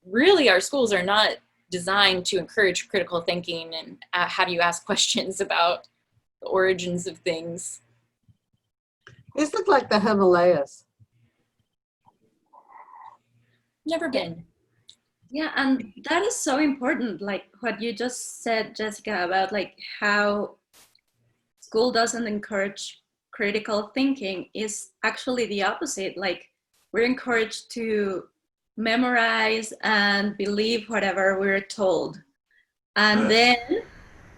really, our schools are not designed to encourage critical thinking and have you ask questions about the origins of things. These look like the Himalayas. Never been. Yeah, and that is so important, like what you just said, Jessica, about like how school doesn't encourage critical thinking is actually the opposite. Like we're encouraged to memorize and believe whatever we're told. And then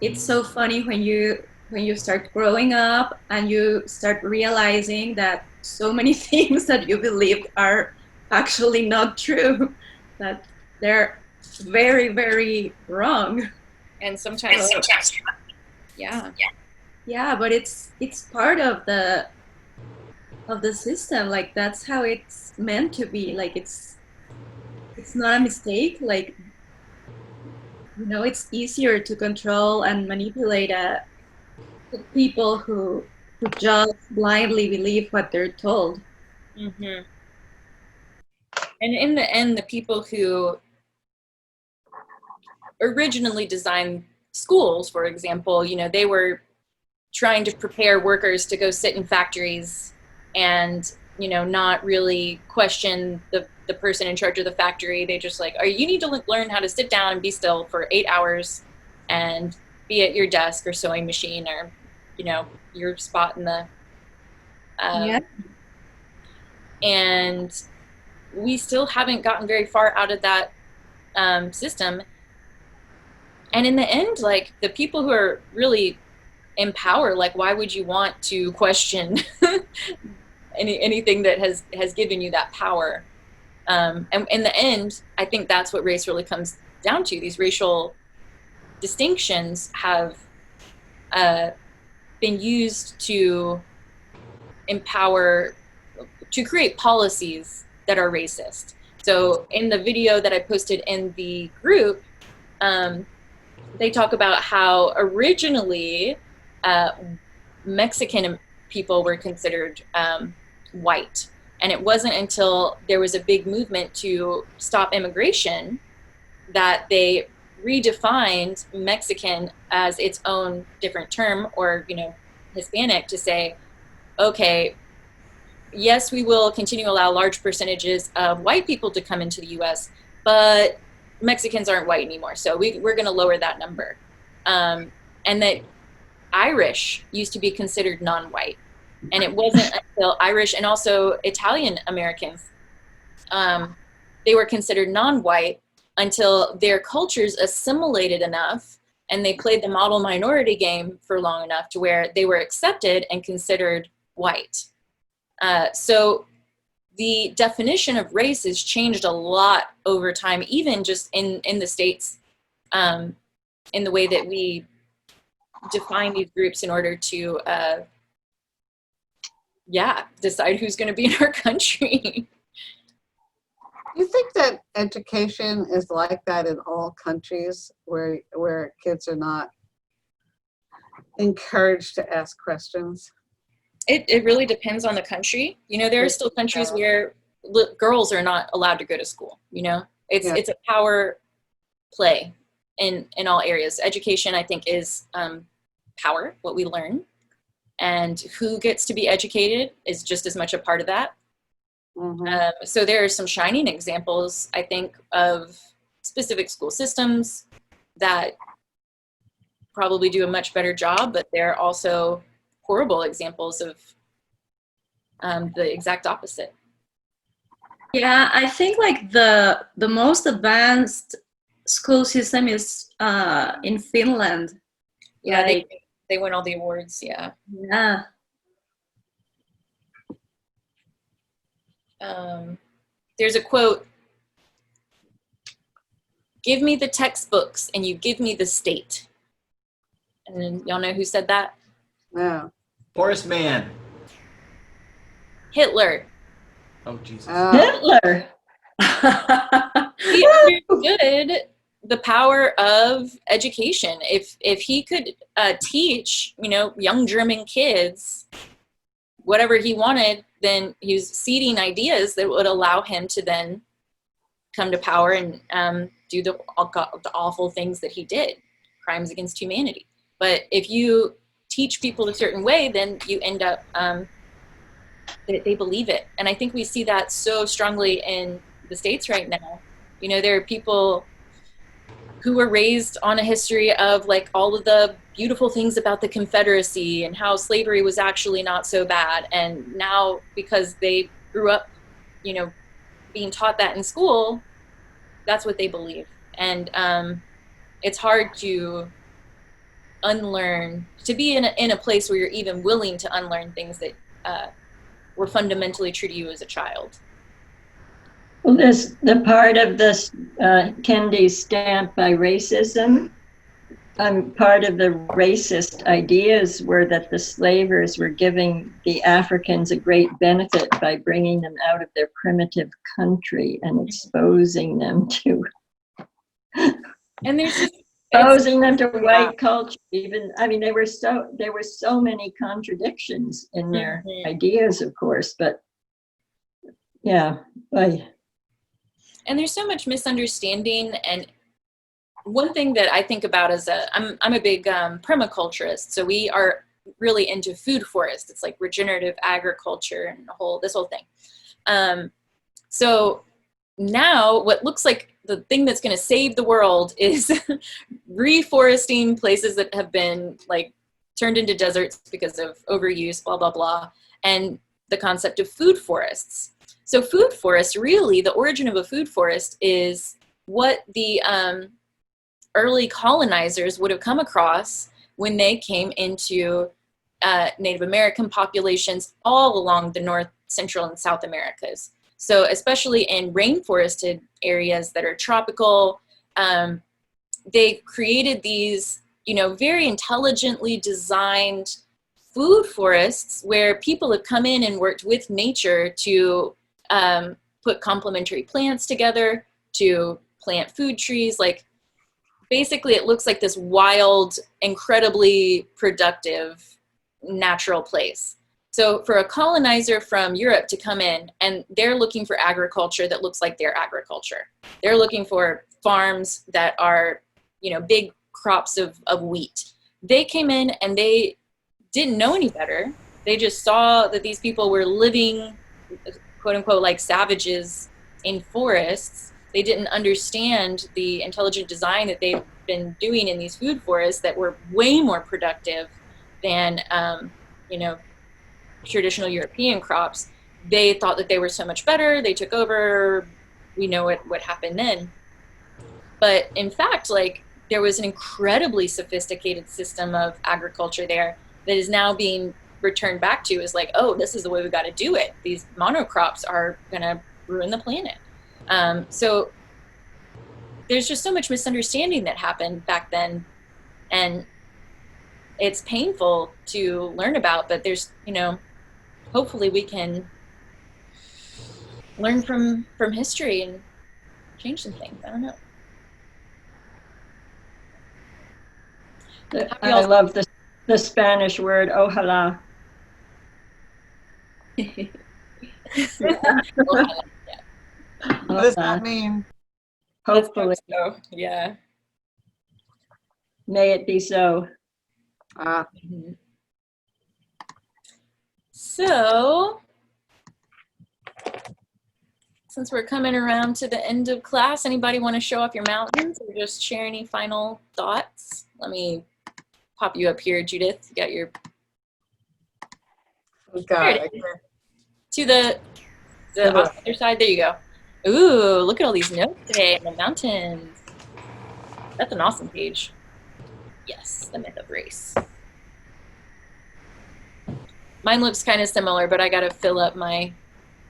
it's so funny when you start growing up and you start realizing that so many things that you believed are actually not true, that they're very, very wrong. And sometimes, yeah. Yeah, but it's part of the system. Like that's how it's meant to be. Like it's not a mistake. Like, you know, it's easier to control and manipulate people who just blindly believe what they're told. Mm-hmm. And in the end, the people who originally designed schools, for example, you know, they were trying to prepare workers to go sit in factories and, you know, not really question the person in charge of the factory. They just like, oh, you need to learn how to sit down and be still for 8 hours and be at your desk or sewing machine or, you know, your spot in the Yeah. And we still haven't gotten very far out of that system. And in the end, like the people who are really in power, like why would you want to question anything that has given you that power? And in the end, I think that's what race really comes down to. These racial distinctions have been used to empower, to create policies that are racist. So in the video that I posted in the group, they talk about how originally Mexican people were considered white. And it wasn't until there was a big movement to stop immigration that they redefined Mexican as its own different term, or, you know, Hispanic, to say, okay, yes, we will continue to allow large percentages of white people to come into the US, but Mexicans aren't white anymore. So we're going to lower that number. And that Irish used to be considered non-white. And it wasn't until Irish and also Italian Americans, they were considered non-white until their cultures assimilated enough and they played the model minority game for long enough to where they were accepted and considered white. So the definition of race has changed a lot over time, even just in the States, in the way that we define these groups in order to, decide who's going to be in our country. Do you think that education is like that in all countries where kids are not encouraged to ask questions? It really depends on the country. You know, there are still countries where girls are not allowed to go to school. You know, it's a power play in all areas. Education, I think, is power, what we learn, and who gets to be educated is just as much a part of that. Mm-hmm. So there are some shining examples, I think, of specific school systems that probably do a much better job, but they're also horrible examples of the exact opposite. Yeah, I think like the most advanced school system is in Finland. Yeah, like, they win all the awards. Yeah. Yeah. There's a quote: "Give me the textbooks and you give me the state. And then y'all know who said that? No. Forest Man. Hitler. Oh, Jesus. Hitler. He understood the power of education. If he could teach, young German kids whatever he wanted, then he was seeding ideas that would allow him to then come to power and do the awful things that he did, crimes against humanity. But if you teach people a certain way, then you end up, they believe it. And I think we see that so strongly in the States right now. There are people who were raised on a history of like all of the beautiful things about the Confederacy and how slavery was actually not so bad. And now because they grew up, being taught that in school, that's what they believe. And it's hard to unlearn, to be in a place where you're even willing to unlearn things that were fundamentally true to you as a child. Well, the part of this Kendi's stamp by racism. Part of the racist ideas were that the slavers were giving the Africans a great benefit by bringing them out of their primitive country and exposing them to white culture. Even there were so many contradictions in their ideas, of course, but yeah. And there's so much misunderstanding. And one thing that I think about is I'm a big permaculturist, so we are really into food forest. It's like regenerative agriculture and this whole thing. So now what looks like the thing that's going to save the world is reforesting places that have been like turned into deserts because of overuse, blah, blah, blah, and the concept of food forests. So food forest, really, the origin of a food forest is what the early colonizers would have come across when they came into Native American populations all along the North, Central, and South Americas. So especially in rainforested areas that are tropical, they created these, very intelligently designed food forests where people have come in and worked with nature to put complementary plants together, to plant food trees. Like, basically it looks like this wild, incredibly productive, natural place. So for a colonizer from Europe to come in, and they're looking for agriculture that looks like their agriculture. They're looking for farms that are, big crops of wheat. They came in and they didn't know any better. They just saw that these people were living, quote unquote, like savages in forests. They didn't understand the intelligent design that they've been doing in these food forests that were way more productive than, traditional European crops. They thought that they were so much better. They took over. We know what happened then. But in fact, like, there was an incredibly sophisticated system of agriculture there that is now being returned back to as like, oh, this is the way we got to do it. These monocrops are going to ruin the planet. So there's just so much misunderstanding that happened back then. And it's painful to learn about, but there's, hopefully we can learn from history and change some things. I don't know. I love the Spanish word ojalá. What does that mean? Hopefully. So, yeah. May it be so. So, since we're coming around to the end of class, anybody want to show off your mountains or just share any final thoughts? Let me pop you up here, Judith. You got your... To the other side. There you go. Ooh, look at all these notes today in the mountains. That's an awesome page. Yes, the myth of race. Mine looks kind of similar, but I got to fill up my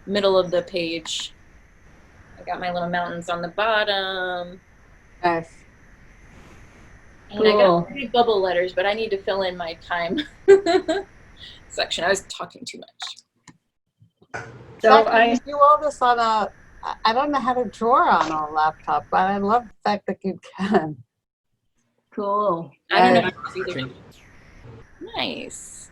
middle of the page. I got my little mountains on the bottom. Nice. And I got Cool. big bubble letters, but I need to fill in my time section. I was talking too much. So Fact that I you do all this on a, I don't know how to draw on a laptop, but I love the fact that you can. cool. I don't know And how to do either. Nice.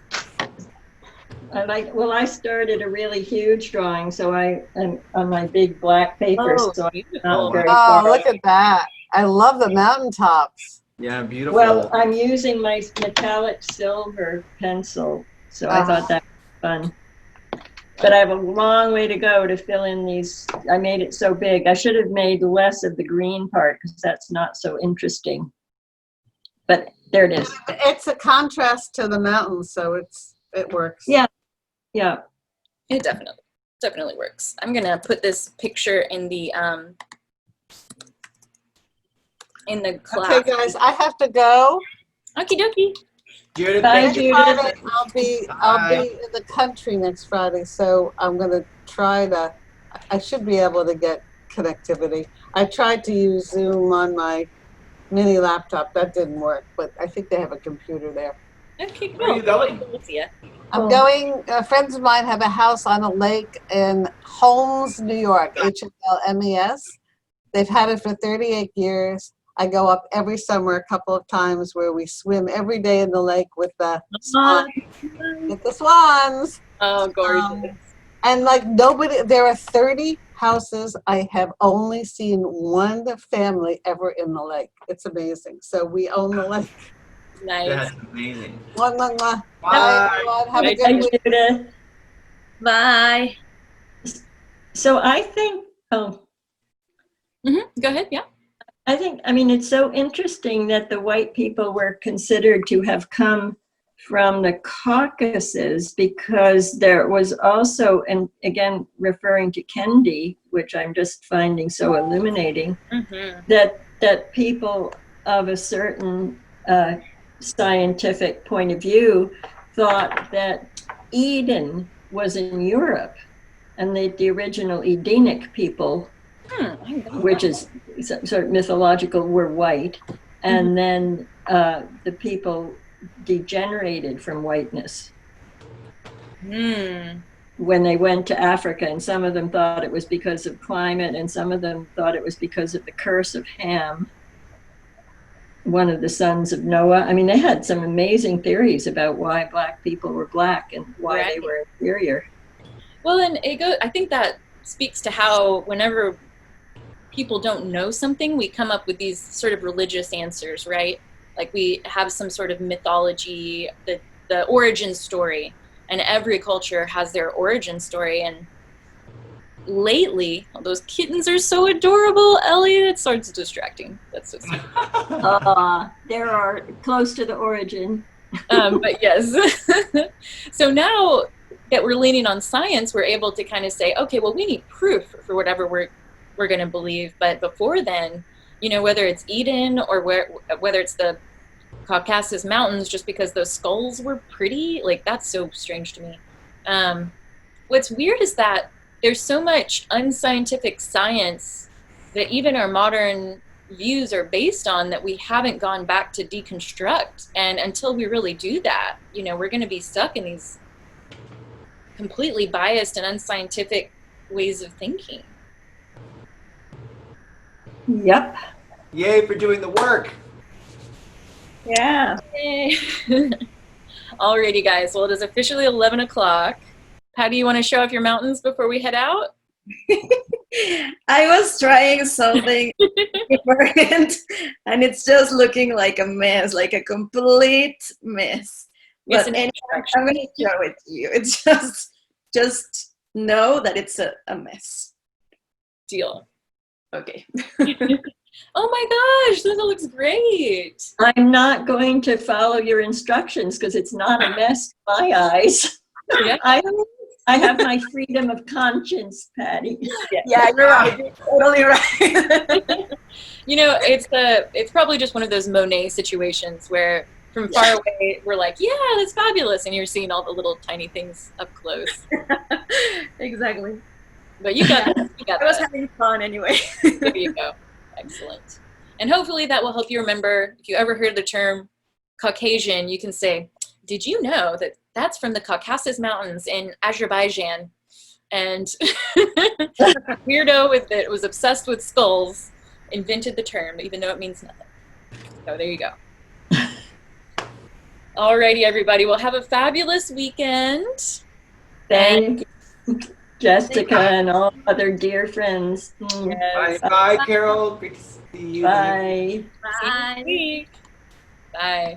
I started a really huge drawing, so I am on my big black paper, Oh, so I'm beautiful. not very Oh, far. look at that. I love the mountaintops. yeah, beautiful. Well, I'm using my metallic silver pencil, so I thought that was fun. But I have a long way to go to fill in these. I made it so big. I should have made less of the green part because that's not so interesting. But there it is. It's a contrast to the mountains, so it works. Yeah. Yeah. It definitely works. I'm gonna put this picture in the class. Okay, guys, I have to go. Okie dokie. Judith, Bye, thank you. Judith. Friday, I'll be in the country next Friday, so I'm gonna try to. I should be able to get connectivity. I tried to use Zoom on my mini laptop. That didn't work, but I think they have a computer there. Okay, cool. Where are you going? We'll see ya. I'm Cool. going. Friends of mine have a house on a lake in Holmes, New York. HLMES. They've had it for 38 years. I go up every summer a couple of times where we swim every day in the lake with the swans. With the swans. Oh, gorgeous. And like nobody, there are 30 houses. I have only seen one family ever in the lake. It's amazing. So we own the lake. Nice. That's amazing. Bye, Bye. everyone. Have a Bye, good Bye, week. Judith. Bye. So I think, Go ahead. Yeah. I mean, it's so interesting that the white people were considered to have come from the Caucasus because there was also, and again, referring to Kendi, which I'm just finding so illuminating, that people of a certain scientific point of view thought that Eden was in Europe and that the original Edenic people, which is sort of mythological, were white, and then the people degenerated from whiteness when they went to Africa, and some of them thought it was because of climate, and some of them thought it was because of the curse of Ham, one of the sons of Noah. I mean, they had some amazing theories about why black people were black and why they were inferior. Well, and I think that speaks to how whenever people don't know something, we come up with these sort of religious answers, right? Like we have some sort of mythology, the origin story, and every culture has their origin story. And lately, those kittens are so adorable, Ellie, it starts distracting. That's so sweet. There are close to the origin. But yes. So now that we're leaning on science, we're able to kind of say, okay, well, we need proof for whatever we're going to believe. But before then, you know, whether it's Eden or whether it's the Caucasus Mountains, just because those skulls were pretty, like that's so strange to me. What's weird is that there's so much unscientific science that even our modern views are based on that we haven't gone back to deconstruct. And until we really do that, you know, we're going to be stuck in these completely biased and unscientific ways of thinking. Yep. Yay for doing the work. Yeah. Yay. Alrighty, guys. Well, it is officially 11 o'clock. How do you want to show off your mountains before we head out? I was trying something different, and it's just looking like a mess, like a complete mess. But anyway, I'm going to show it to you. It's just know that it's a mess. Deal. Okay. Oh my gosh, this looks great. I'm not going to follow your instructions because it's not a mess to my eyes. Yeah. I have my freedom of conscience, Patty. Yeah, you're right. You're totally right. You know, it's probably just one of those Monet situations where from far away we're like, yeah, that's fabulous, and you're seeing all the little tiny things up close. Exactly. But you got this. You got I was that. having fun anyway. There you go. Excellent. And hopefully that will help you remember, if you ever heard the term Caucasian, you can say, did you know that that's from the Caucasus Mountains in Azerbaijan? And weirdo with it was obsessed with skulls, invented the term, even though it means nothing. So there you go. Alrighty, everybody. Well, have a fabulous weekend. Thank you, Jessica, and all other dear friends. Yes. Bye, Carol. Great to see you. Bye. Bye. Bye.